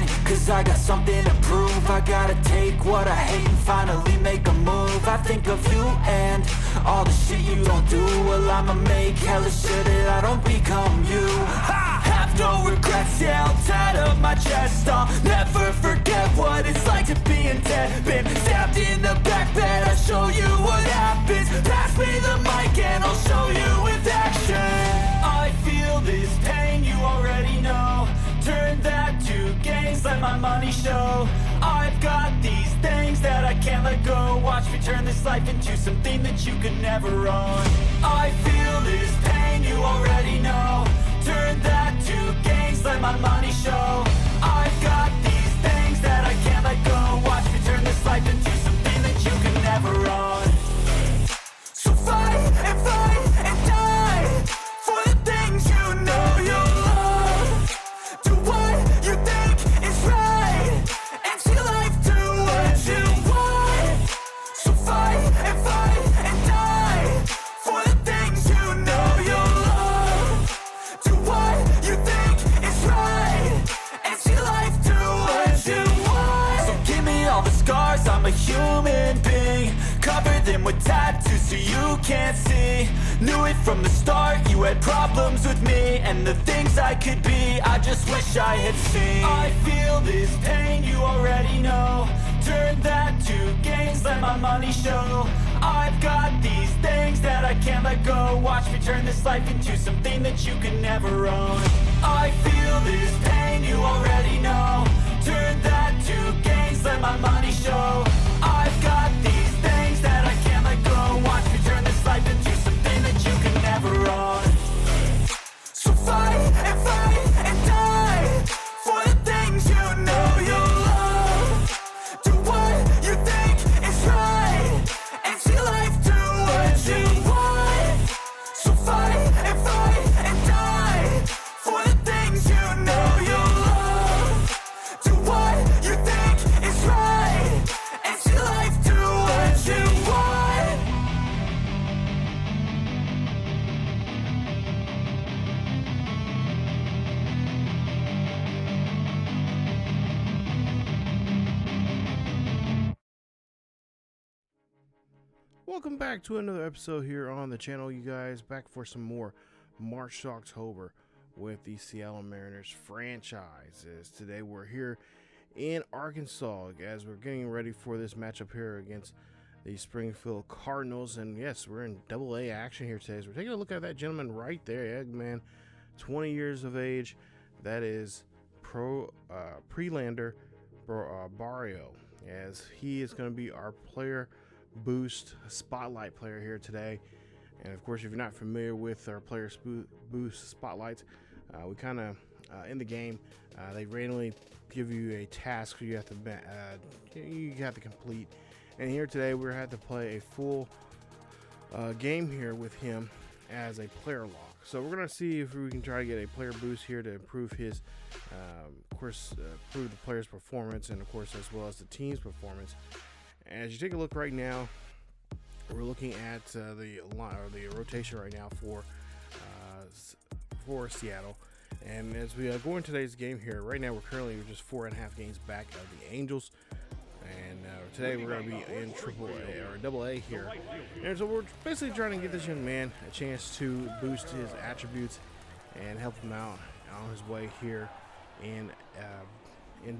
action, cause I got something to prove. I gotta take what I hate and finally make a move. I think of you and all the shit you don't do. Well, I'ma make hella sure that I don't become you. I have no regrets, yeah, I'll tie up my chest. I'll never forget what it's like to be in debt. Been stabbed in the back bed, I'll show you what happens. Pass me the mic and I'll show you with action. I feel this pain, you already know. Turn that to gains, let my money show. I've got these things that I can't let go. Watch me turn this life into something that you could never own. I feel this pain, you already know. Turn that to gains, let my money show. I've got these things that I can't let go. Watch me turn this life into something that you could never own. So fight and die for the things you know you love. Do what you think is right and see life do what you want. So fight and die for the things you know you love. Do what you think is right and see life do what you want. So give me all the scars, I'm a human being. Cover them with tattoos so you can't see. Knew it from the start, you had problems with me and the things I could be, I just wish I had seen. I feel this pain, you already know. Turn that to gains, let my money show. I've got these things that I can't let go. Watch me turn this life into something that you could never own. I feel this pain, you already know. Turn that to gains, let my money show. I've got these things that I can't let go. Watch me turn this life into something that you could never own. So fight and die for the things you know you love. Do what you think is right and see life do what you want. So fight and die for the things you know you love. Do what you think is right and see life do what you want. Welcome back to another episode here on the channel, you guys. Back for some more March to October with the Seattle Mariners franchises. Today we're here in Arkansas as we're getting ready for this matchup here against the Springfield Cardinals. And yes, we're in AA action here today. So we're taking a look at that gentleman right there, Eggman, 20 years of age. That is Prelander Berroa, as he is going to be our player boost spotlight player here today. And of course, if you're not familiar with our player boost spotlights, we kind of in the game they randomly give you a task you have to complete. And here today we're had to play a full game here with him as a player lock. So we're gonna see if we can try to get a player boost here to improve his improve the player's performance, and of course as well as the team's performance. As you take a look right now, we're looking at the rotation right now for Seattle. And as we go into today's game here, right now we're just 4.5 games back of the Angels. And today we're going to be in AA here. And so we're basically trying to give this young man a chance to boost his attributes and help him out on his way here in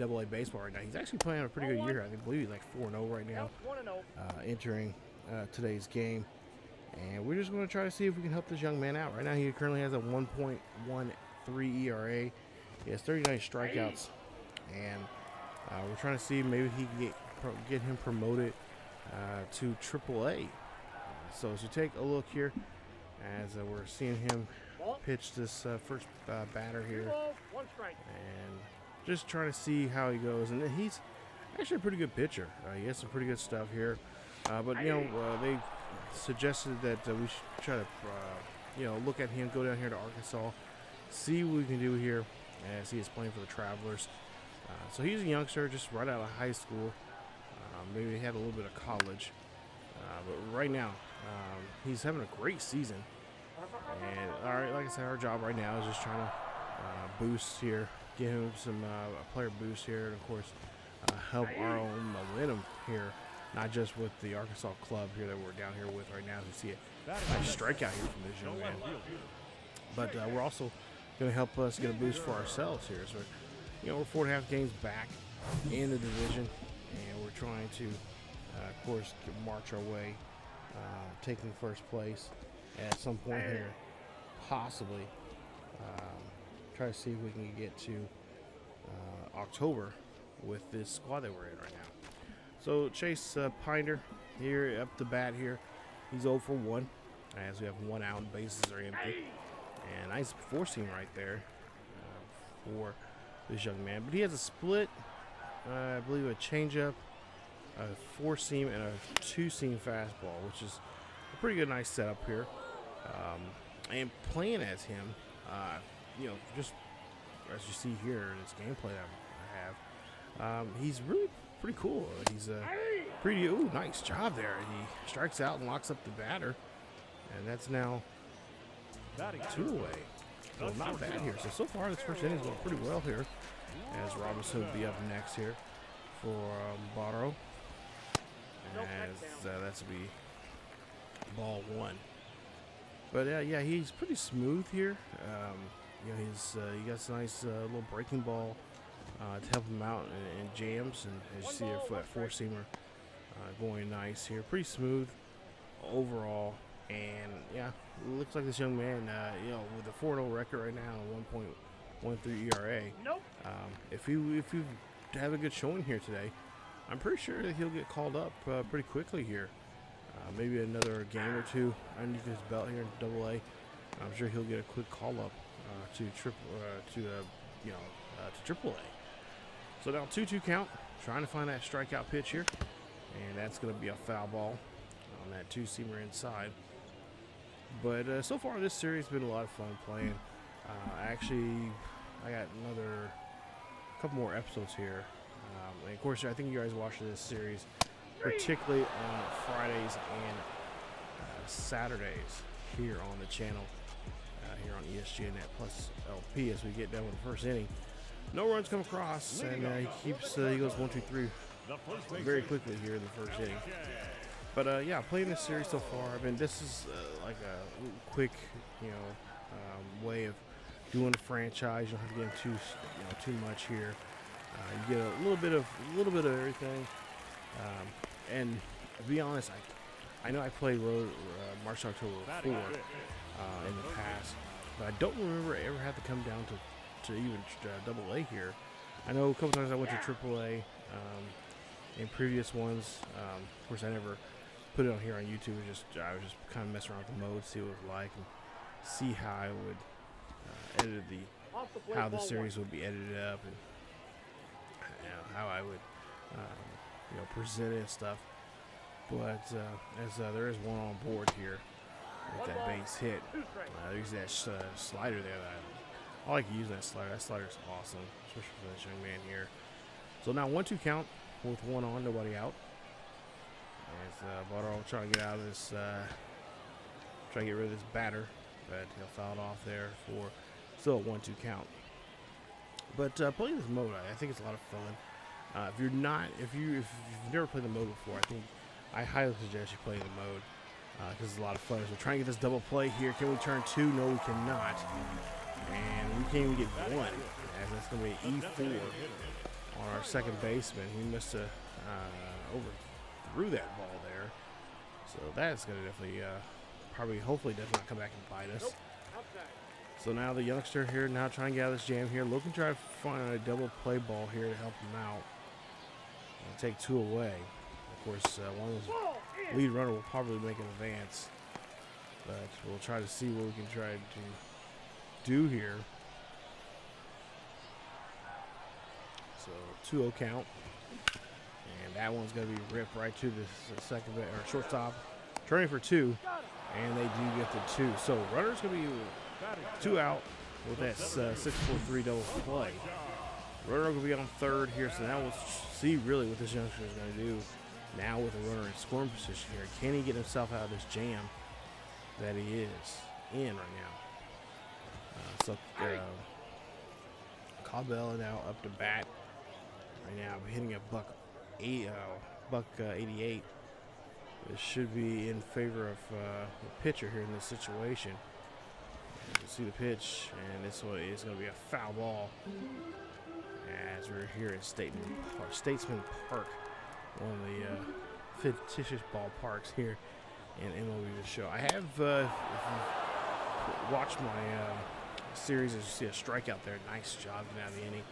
AA baseball right now. He's actually playing a pretty good year. I believe he's like 4-0 right now, entering today's game. And we're just going to try to see if we can help this young man out. Right now he currently has a 1.13 ERA. He has 39 strikeouts, and we're trying to see maybe he can get him promoted to AAA. So as you take a look here, as we're seeing him pitch this first batter here, and just trying to see how he goes. And he's actually a pretty good pitcher. He has some pretty good stuff here. But they suggested that we should try to look at him, go down here to Arkansas, see what we can do here as he is playing for the Travelers. So he's a youngster, just right out of high school. Maybe he had a little bit of college. But right now, he's having a great season. And all right, like I said, our job right now is just trying to boost here give him some player boost here, and of course help our own momentum here, not just with the Arkansas club here that we're down here with right now. As we see a nice strikeout here from this young man, but we're also going to help us get a boost for ourselves here. So, we're 4.5 games back in the division, and we're trying to, of course, march our way, taking first place at some point here, possibly. Try to see if we can get to October with this squad that we're in right now. So Chase Pinder here up the bat here. He's 0 for 1 as we have 1 out and bases are empty. And nice four-seam right there for this young man. But he has a split, I believe a changeup, a four-seam, and a two-seam fastball, which is a pretty good, nice setup here. And playing as him, just as you see here in this gameplay that I have, he's really pretty cool. He's nice job there. He strikes out and locks up the batter, and that's now 2 away. Well, not bad here. So far, this first inning's going pretty well here, as Robinson will be up next here for Berroa, as that's to be ball 1. But yeah, he's pretty smooth here. He got a nice little breaking ball to help him out in jams, and as you see a four-seamer going nice here, pretty smooth overall. And yeah, it looks like this young man, with a 4-0 record right now, 1.13 ERA. If you have a good showing here today, I'm pretty sure that he'll get called up pretty quickly here. Maybe another game or two underneath his belt here in Double-A. I'm sure he'll get a quick call up to Triple-A. So now 2-2 count, trying to find that strikeout pitch here, and that's going to be a foul ball on that two-seamer inside. But so far this series has been a lot of fun playing. I got another couple more episodes here, and of course I think you guys watch this series particularly on Fridays and Saturdays here on the channel, here on ESGNet plus LP, as we get done with the first inning. No runs come across, and he goes 1, 2, 3 very quickly here in the first inning. But yeah, playing this series so far, this is like a quick, way of doing a franchise. You don't have to get into too much here. You get a little bit of everything. And to be honest, I know I played March October 4 in the past, but I don't remember ever had to come down to even Double-A here. I know a couple times I went to Triple-A in previous ones. Of course, I never put it on here on YouTube. I was just kind of messing around with the mode, see what it was like, and see how I would edit how the series would be edited up, and how I would present it and stuff. But as there is one on board here with that base hit, there's that slider there. I like using that slider. That slider is awesome, especially for this young man here. So now 1-2 count with 1 on, nobody out. As Berroa trying to get out of this, trying to get rid of this batter, but he'll foul it off there for still a 1-2 count. But playing this mode, I think it's a lot of fun. If you've never played the mode before, I highly suggest you play the mode because it's a lot of fun. So we're trying to get this double play here. Can we turn 2? No, we cannot. And we can't even get 1. As that's going to be an E4 on our second baseman. He must have overthrew that ball there. So that's going to definitely, hopefully does not come back and bite us. So now the youngster here now trying to get out of this jam here. Looking to try to find a double play ball here to help him out. And take 2 away. Of course, one of those lead runner will probably make an advance. But we'll try to see what we can try to do here. So 2-0 count. And that one's going to be ripped right to the second or shortstop. Turning for 2. And they do get the 2. So runner's going to be 2 out with that 6-4-3 double play. Runner will be on third here, so now we'll see really what this youngster is going to do now with a runner in scoring position here. Can he get himself out of this jam that he is in right now? Caldwell now up to bat. Right now, hitting a buck 88. This should be in favor of the pitcher here in this situation. You can see the pitch, and this one is going to be a foul ball. As we're here at Statesman Park, one of the fictitious ballparks here in MLB The Show. I have, if you watch my series, as you see a strikeout there, nice job getting out of the inning.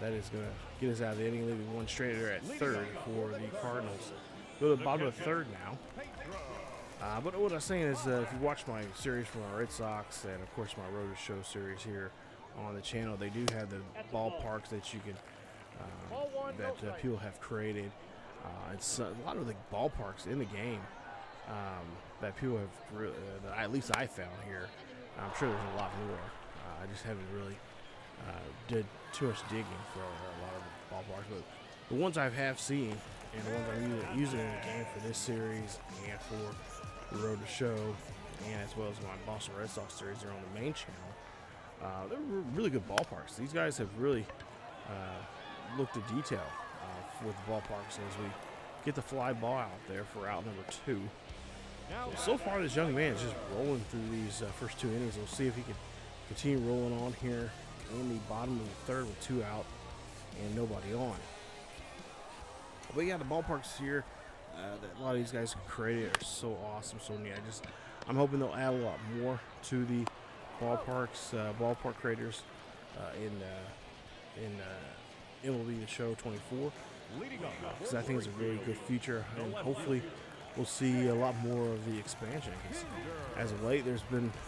That is going to get us out of the inning, leaving one straight there at third for the Cardinals. Go to the bottom of the third now. But what I was saying is, if you watch my series from my Red Sox and, of course, my Road to Show series here on the channel, they do have the ballparks that you can that people have created. It's a lot of the ballparks in the game that people have really, at least I found here. I'm sure there's a lot more. I just haven't really did too much digging for a lot of the ballparks, but the ones I have seen and the ones I'm using in the game for this series and for the Road to Show, and as well as my Boston Red Sox series, they're on the main channel. They're really good ballparks. These guys have really looked at detail with the ballparks as we get the fly ball out there for out number 2. So far, this young man is just rolling through these first 2 innings. We'll see if he can continue rolling on here in the bottom of the third with 2 out and nobody on. But yeah, the ballparks here that a lot of these guys created are so awesome, so neat. I'm hoping they'll add a lot more to the ballparks, ballpark creators in MLB The Show 24, because I think it's a really good feature, and hopefully we'll see a lot more of the expansion. As of late,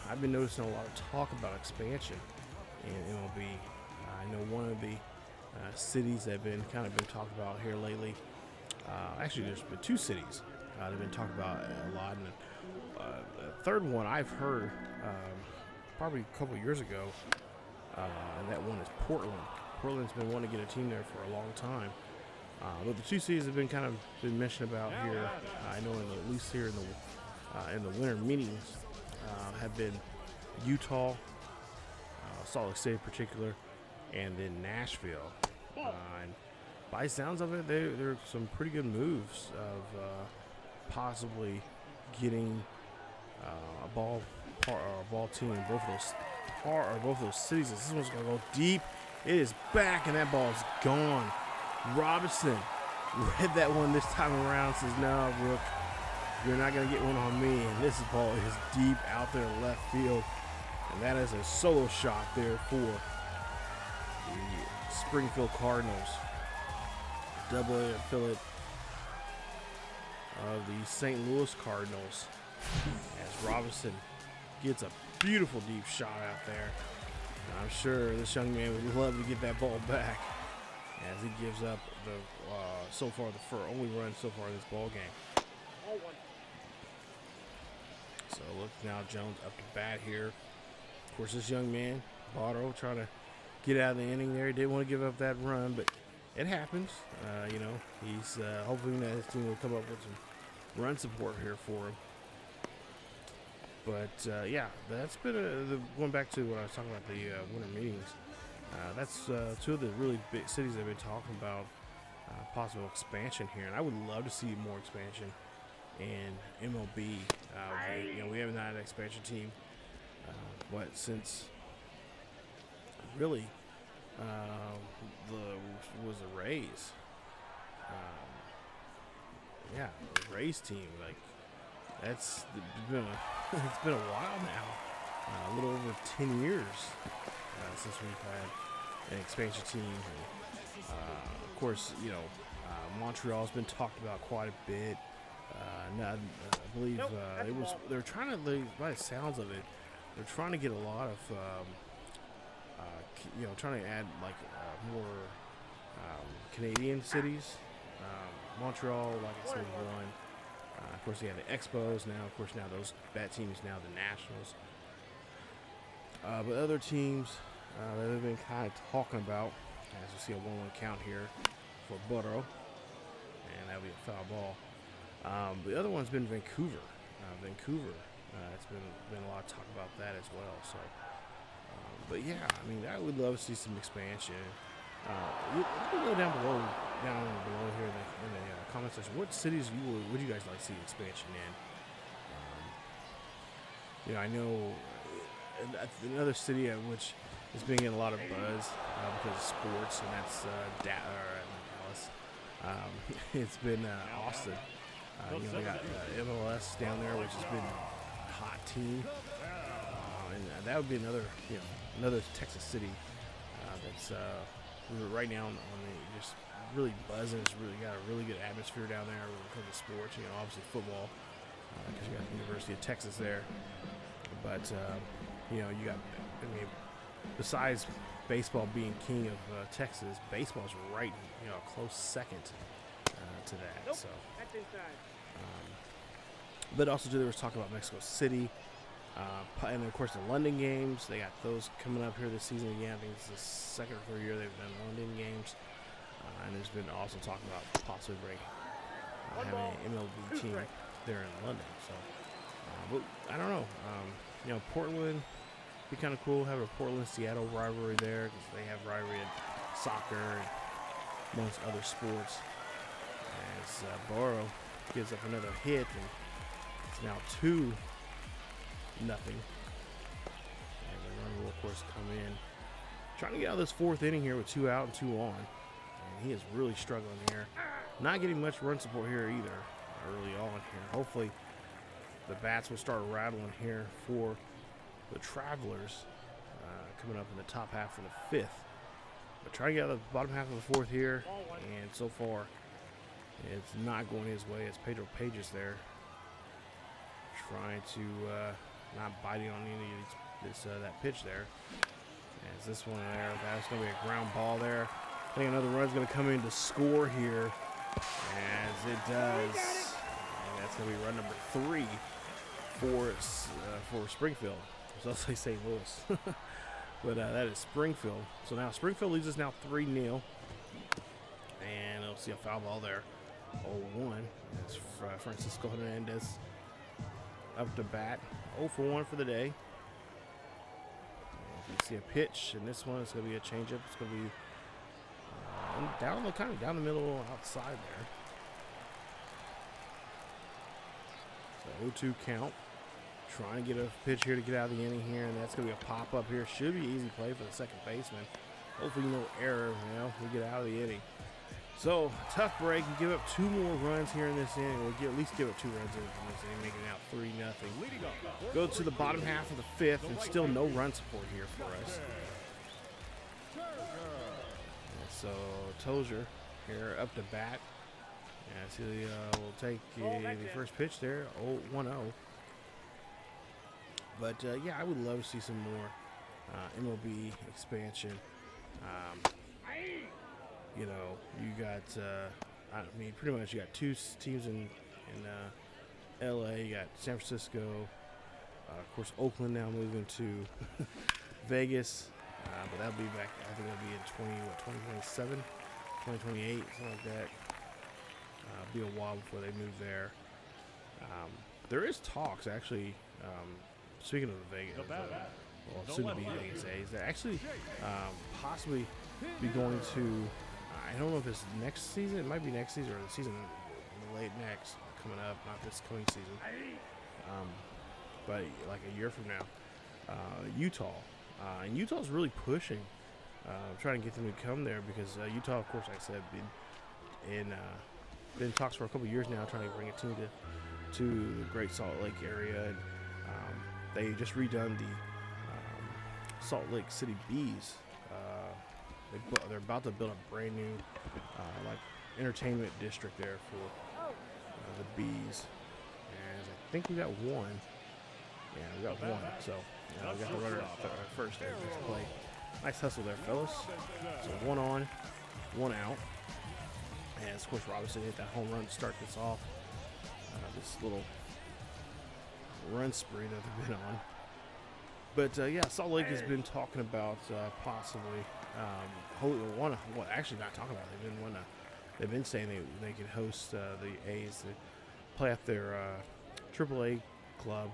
I've been noticing a lot of talk about expansion in MLB. I know one of the cities that have been talked about here lately. Actually, there's been 2 cities that have been talked about a lot, and the third one I've heard probably a couple years ago, and that one is Portland. Portland's been wanting to get a team there for a long time, but the 2 cities have been mentioned about here. I know at least here in the winter meetings have been Utah, Salt Lake City in particular, and then Nashville. And by sounds of it, there are some pretty good moves of possibly getting a ball team in both of those cities. This one's gonna go deep. It is back, and that ball is gone. Robinson read that one this time around. Says, "No, Rook, you're not gonna get one on me." And this ball is deep out there in left field, and that is a solo shot there for the Springfield Cardinals. Double-A affiliate of the St. Louis Cardinals, as Robinson gets a beautiful deep shot out there. And I'm sure this young man would love to get that ball back, as he gives up the only run so far in this ball game. So look now, Jones up to bat here. Of course, this young man, Barrow, trying to get out of the inning there. He didn't want to give up that run, but it happens. He's hoping that his team will come up with some run support here for him. But yeah, that's been going back to what I was talking about, the winter meetings. That's 2 of the really big cities that have been talking about possible expansion here, and I would love to see more expansion in MLB. We haven't had an expansion team, since really the Rays. The Rays team, that's been it's been a while now, a little over 10 years since we've had an expansion team. And, of course, Montreal's been talked about quite a bit. I believe they're trying to, by the sounds of it, they're trying to get a lot of trying to add more Canadian cities. Montreal, like I said, one. Of course, they have the Expos now. Of course, now that team is now the Nationals. But other teams that have been kind of talking about, as you see a 1-1 count here for Burrow, and that'll be a foul ball. The other one's been Vancouver. It's been a lot of talk about that as well. So But yeah, I mean, I would love to see some expansion. You go down below here in the comment section. What cities would you guys like to see expansion in? I know another city which is being getting a lot of buzz because of sports, and that's Dallas. It's been Austin. They got MLS down there, which has been a hot team, and that would be another Texas city that's right now on the just really buzzing. It's really got a really good atmosphere down there for the sports. Obviously football, because you got the University of Texas there. But you got, besides baseball being king of Texas, baseball's right, a close second to that. So, but also too, there was talk about Mexico City, and of course the London games. They got those coming up here this season again. I think it's the second or third year they've done London games, and there's been also talk about possibly having an MLB team there in London. So, but I don't know. Portland be kind of cool having a Portland-Seattle rivalry there, because they have rivalry in soccer and amongst other sports. As Berroa gives up another hit, and it's now 2-0. And the run will, of course, come in. Trying to get out of this fourth inning here with 2 out and 2 on. And he is really struggling here. Not getting much run support here either early on here. Hopefully the bats will start rattling here for the Travelers coming up in the top half of the 5th. But trying to get out of the bottom half of the 4th here, and so far it's not going his way as Pedro Pages there trying to not biting on any of that pitch there. As this one there, that's going to be a ground ball there. I think another run's going to come in to score here, as it does. And that's going to be run number 3 for Springfield. So I'll say St. Louis. But that is Springfield. So now Springfield leads us now 3-0. And I'll see a foul ball there. 0-1. That's Francisco Hernandez up to bat. 0 for 1 for the day. And you see a pitch, and this one is going to be a changeup. It's going to be down the middle outside there. So 0-2 count. Trying to get a pitch here to get out of the inning here, and that's going to be a pop-up here. Should be easy play for the second baseman. Hopefully no error, we get out of the inning. So, tough break. You give up 2 more runs here in this inning. We'll at least give up 2 runs in this inning, making it out 3-0. Go to the bottom half of the 5th, and still no run support here for us. And so, Tozier here up to bat. As he will take the first pitch there, 1-0. But, yeah, I would love to see some more MLB expansion. You got, pretty much you got 2 teams in L.A. You got San Francisco. Of course, Oakland now moving to Vegas. But that'll be back, I think that'll be in 2027, 2028, something like that. Be a while before they move there. There is talks, actually, speaking of the Vegas, soon to be Vegas A's, they're actually possibly be going to, I don't know if it's next season, it might be next season or the season late next, coming up, not this coming season, but like a year from now, Utah. And Utah's really pushing, trying to get them to come there, because Utah, of course, like I said, been in talks for a couple years now, trying to bring a team to the Great Salt Lake area. And they just redone the Salt Lake City Bees. They're about to build a brand new entertainment district there for the Bees. And I think we got 1. Yeah, we got 1. So we got the runner first there. Next play. Nice hustle there, fellas. So 1 on, 1 out. And of course, Robinson hit that home run to start this off. This little run spree that they've been on. But yeah, Salt Lake has been talking about possibly actually not talking about it. They've been saying they could host the A's to play at their AAA club,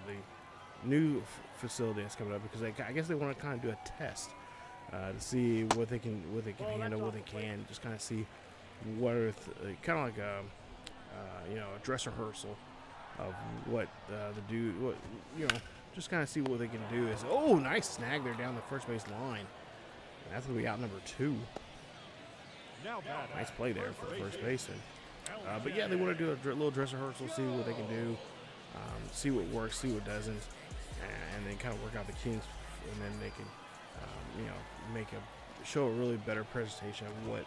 the new facility that's coming up because I guess they want to kind of do a test to see what they can handle, what they can, just kind of see what are kind of like a dress rehearsal of what just kind of see what they can do. Is nice snag there down the first base line. That's gonna be out number 2. Nice play there for the first baseman. But yeah, they want to do a little dress rehearsal, see what they can do, see what works, see what doesn't, and then kind of work out the kinks, and then they can, show a really better presentation of what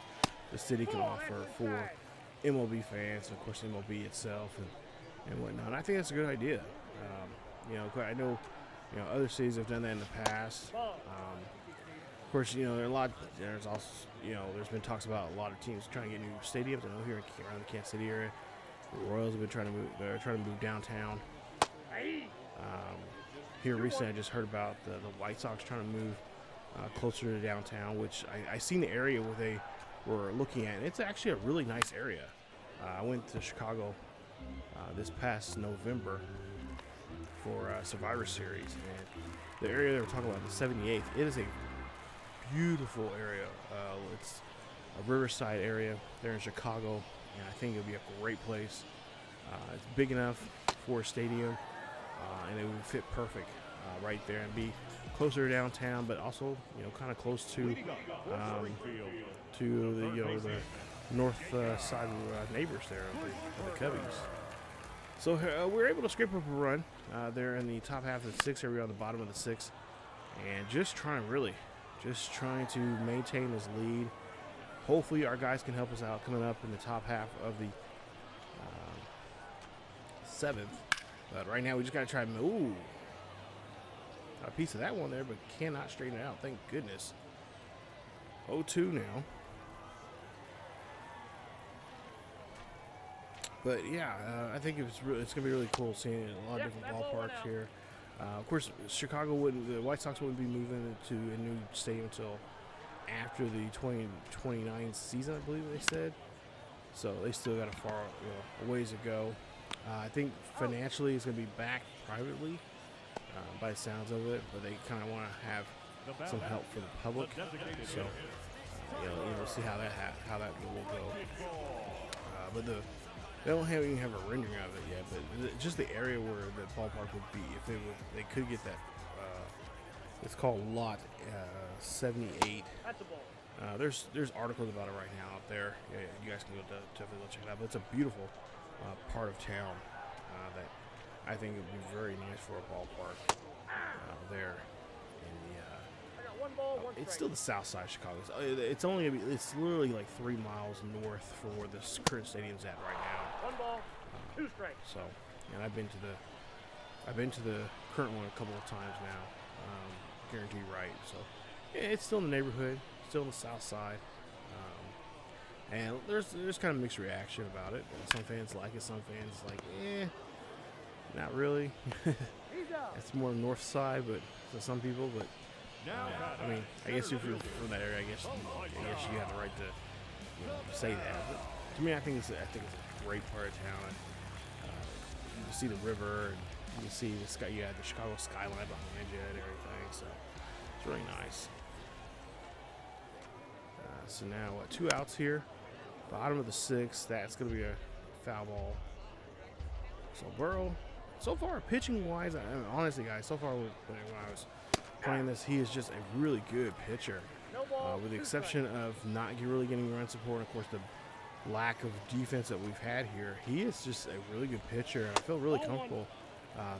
the city can offer for MLB fans, and of course MLB itself, and whatnot. And I think that's a good idea. I know, other cities have done that in the past. Of course, there's also, there's been talks about a lot of teams trying to get new stadiums. I know here around the Kansas City area, the Royals have been trying to move downtown. Here recently, I just heard about the White Sox trying to move closer to downtown, which I seen the area where they were looking at. And it's actually a really nice area. I went to Chicago this past November for Survivor Series, and the area they were talking about, the 78th, it is a beautiful area. It's a riverside area there in Chicago, and I think it'll be a great place. It's big enough for a stadium, and it would fit perfect right there and be closer to downtown, but also kind of close to the north side neighbors there of the Cubbies. So we were able to scrape up a run there in the top half of the 6th area, on the bottom of the 6th, and just trying to maintain this lead. Hopefully our guys can help us out coming up in the top half of the 7th. But right now we just got to try to move. Got a piece of that one there, but cannot straighten it out. Thank goodness. 0-2 now. But yeah, I think it's going to be really cool seeing a lot of different ballparks here. Of course, the White Sox wouldn't be moving to a new stadium until after the 2029 season, I believe they said. So they still got a ways to go. I think financially it's going to be backed privately by the sounds of it, but they kind of want to have some help for the public. So we'll see how that will go. But they don't even have a rendering of it yet, but just the area where the ballpark would be, if they could get that. It's called Lot 78. There's articles about it right now out there. Yeah, you guys can definitely go check it out. But it's a beautiful part of town that I think would be very nice for a ballpark there. It's still the south side of Chicago. It's literally like 3 miles north from where this current stadium's at right now. 2 strikes. So, and I've been to the current one a couple of times now. Guarantee right. So, yeah, it's still in the neighborhood, still on the south side. And there's kind of mixed reaction about it. Some fans like it, some fans like, not really. It's more north side, but to some people, but. I guess if you're from that area, I guess you have the right to say that. But to me, I think it's a great part of town. You see the river, and you see the sky. You have the Chicago skyline behind you and everything. So it's really nice. So now 2 outs here, bottom of the 6th. That's going to be a foul ball. So Berroa, so far pitching wise, honestly, guys, so far when I was playing this, he is just a really good pitcher, with the exception of not really getting run support, and of course the lack of defense that we've had here. He is just a really good pitcher. I feel really comfortable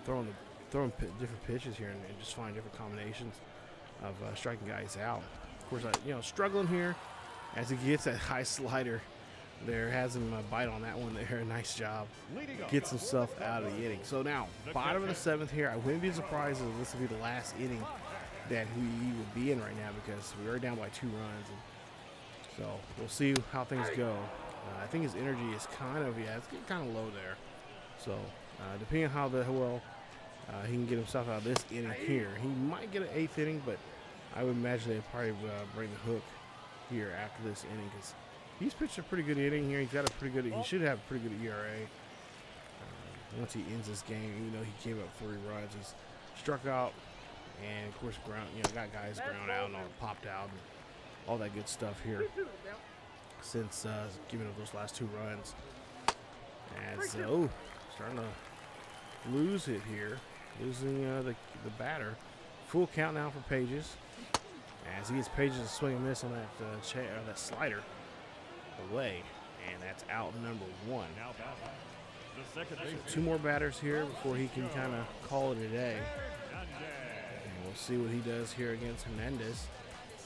throwing different pitches here and just finding different combinations of striking guys out. Of course, struggling here as he gets that high slider there, has him bite on that one there. Nice job. Gets himself out of the inning. So now, bottom of the 7th here. I wouldn't be surprised if this would be the last inning that he would be in right now, because we are down by 2 runs. And so we'll see how things go. I think his energy is it's kind of low there. So depending on how he can get himself out of this inning here, he might get an 8th inning, but I would imagine they'd probably bring the hook here after this inning, because he's pitched a pretty good inning here. He should have a pretty good ERA. Once he ends this game, he gave up 3 runs. He's struck out, and of course got guys ground out and all popped out and all that good stuff here since giving up those last 2 runs. As starting to lose it here, losing the batter. Full count now for Pages, as he gets Pages to swing and miss on that slider away, and that's out number 1. So 2 more batters here before he can kind of call it a day. And we'll see what he does here against Hernandez.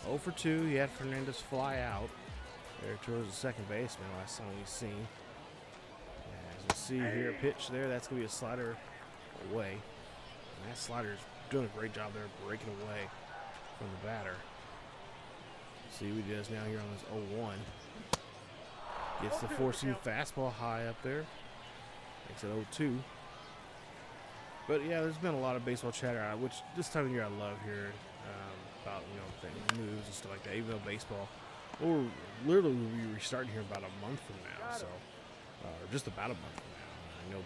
0 for 2. He had Fernandez fly out there towards the second baseman last time we've seen. As you see here, pitch there, that's going to be a slider away. And that slider is doing a great job there breaking away from the batter. See what he does now here on this 0-1. Gets the 4-seam fastball high up there. Makes it 0-2. But yeah, there's been a lot of baseball chatter, which this time of year I love here about things, news and stuff like that. Even though baseball, or literally will be restarting here about a month from now, so or just about a month from now. I know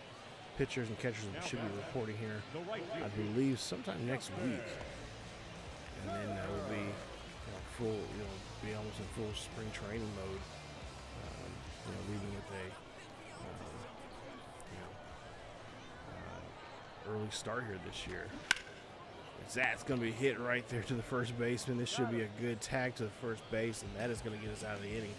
pitchers and catchers should be reporting here, I believe, sometime next week, and then we'll be full, be almost in full spring training mode. Leaving with a early start here this year. That's going to be hit right there to the first baseman. This should be a good tag to the first base, and that is going to get us out of the inning.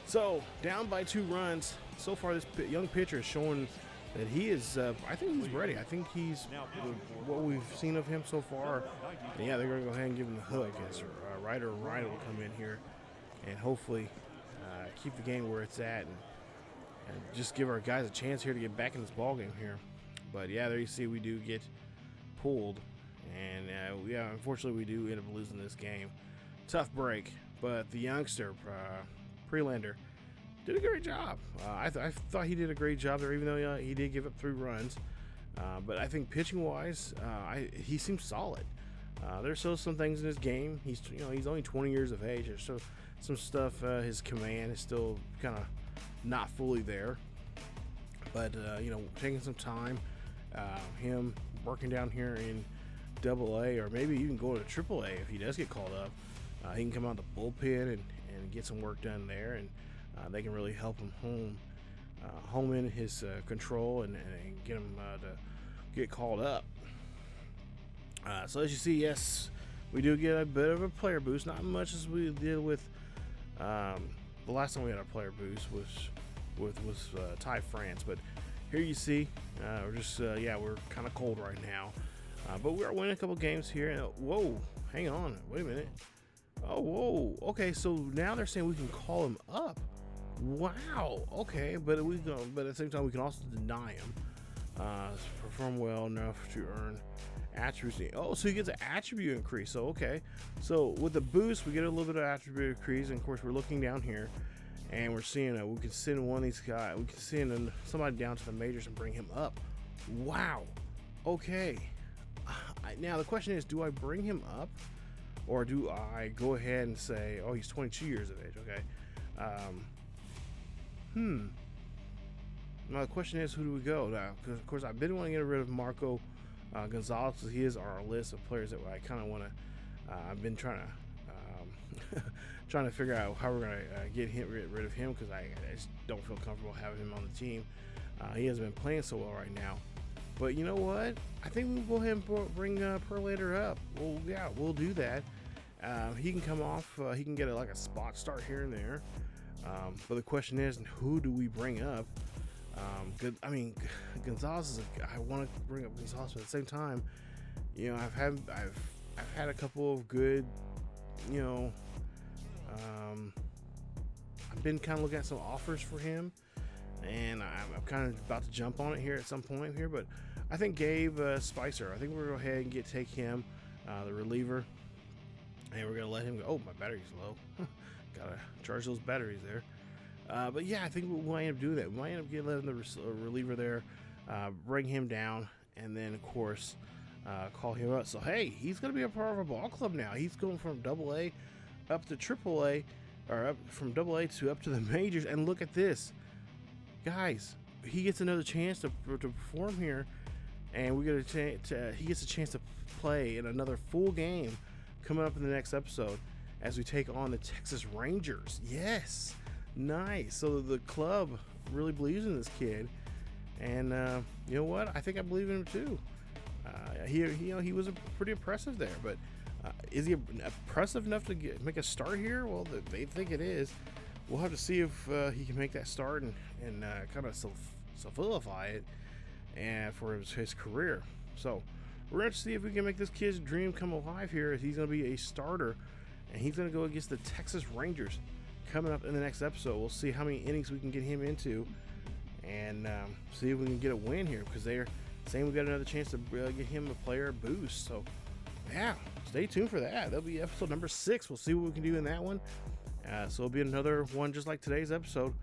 So, down by 2 runs. So far, this young pitcher is showing that he is, I think he's ready. I think he's, what we've seen of him so far, and yeah, they're going to go ahead and give him the hook. As Ryder Ryan will come in here and hopefully keep the game where it's at and just give our guys a chance here to get back in this ball game here. But yeah, there you see we do get pulled, and unfortunately we do end up losing this game. Tough break, but the youngster Prelander did a great job. I thought he did a great job there, even though he did give up 3 runs. But I think pitching wise, he seems solid. There's still some things in his game. He's only 20 years of age. There's still some stuff. His command is still kind of not fully there. But taking some time, him working down here in AA, or maybe even go to AAA if he does get called up. He can come out the bullpen and get some work done there, and they can really help him home in his control and get him to get called up. So as you see, yes, we do get a bit of a player boost. Not much as we did with the last time we had a player boost was Ty France. But here you see, we're just we're kind of cold right now. But we are winning a couple games here. And, whoa, hang on, wait a minute. Oh, whoa, okay. So now they're saying we can call him up. Wow, okay, but at the same time we can also deny him. Perform well enough to earn attributes. Oh, so he gets an attribute increase. So okay, so with the boost we get a little bit of attribute increase, and of course we're looking down here and we're seeing we can send one of these guys, we can send somebody down to the majors and bring him up. Wow, okay. Now the question is, do I bring him up, or do I go ahead and say, oh, he's 22 years of age? Okay. Now the question is, who do we go now? Because of course I've been wanting to get rid of Marco Gonzalez. He is on our list of players that I kind of want to. I've been trying to figure out how we're gonna get rid of him, because I just don't feel comfortable having him on the team. He hasn't been playing so well right now. But you know what? I think we'll go ahead and bring Prelander up. Well, yeah, we'll do that. He can come off. He can get a spot start here and there. But the question is, who do we bring up? Gonzalez is I want to bring up Gonzalez, but at the same time, I've had a couple of good, I've been kind of looking at some offers for him, and I'm kind of about to jump on it here at some point here. But I think Gabe Spicer, I think we're going to go ahead and take him, the reliever, and we're going to let him go. Oh, my battery's low. Gotta charge those batteries there. But yeah, I think we might end up doing that. We might end up letting the reliever there, bring him down, and then of course call him up. So hey, he's gonna be a part of our ball club now. He's going from AA up to AAA, or up from AA to up to the majors. And look at this, guys. He gets another chance to perform here and we get a chance. He gets a chance to play in another full game coming up in the next episode as we take on the Texas Rangers. Yes, nice. So the club really believes in this kid, and you know what? I think I believe in him too. He was pretty impressive there, but is he impressive enough to make a start here? Well, they think it is. We'll have to see if he can make that start and kind of solidify it and for his career. So we're going to see if we can make this kid's dream come alive here. He's going to be a starter, and he's going to go against the Texas Rangers coming up in the next episode. We'll see how many innings we can get him into, and see if we can get a win here, because they're saying we got another chance to get him a player boost. So yeah, stay tuned for that. That'll be episode number 6. We'll see what we can do in that one. So it'll be another one just like today's episode.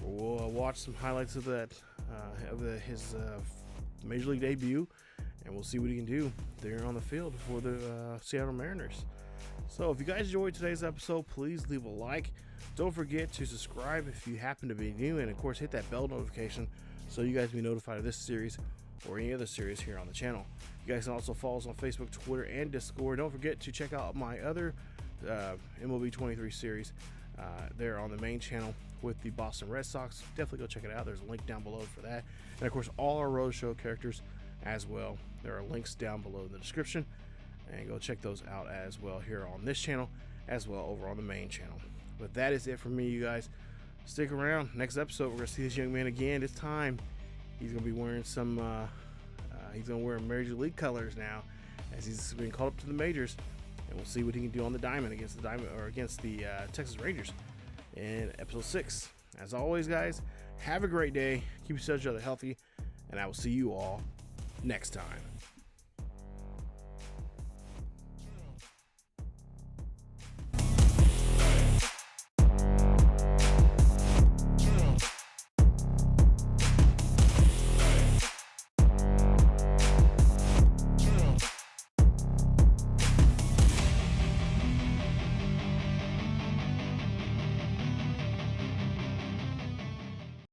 We'll watch some highlights of that his Major League debut, and we'll see what he can do there on the field for the Seattle Mariners. So if you guys enjoyed today's episode, please leave a like. Don't forget to subscribe if you happen to be new, and of course hit that bell notification so you guys be notified of this series or any other series here on the channel. You guys can also follow us on Facebook, Twitter, and Discord. Don't forget to check out my other MLB 23 series there on the main channel with the Boston Red Sox. Definitely go check it out. There's a link down below for that, and of course all our roadshow characters as well. There are links down below in the description, and go check those out as well here on this channel, as well over on the main channel. But that is it for me, you guys. Stick around. Next episode, we're gonna see this young man again. This time he's gonna be wearing some he's gonna wear Major League colors now, as he's been called up to the majors, and we'll see what he can do on the diamond against the Texas Rangers in episode 6. As always, guys, have a great day. Keep each other healthy, and I will see you all next time.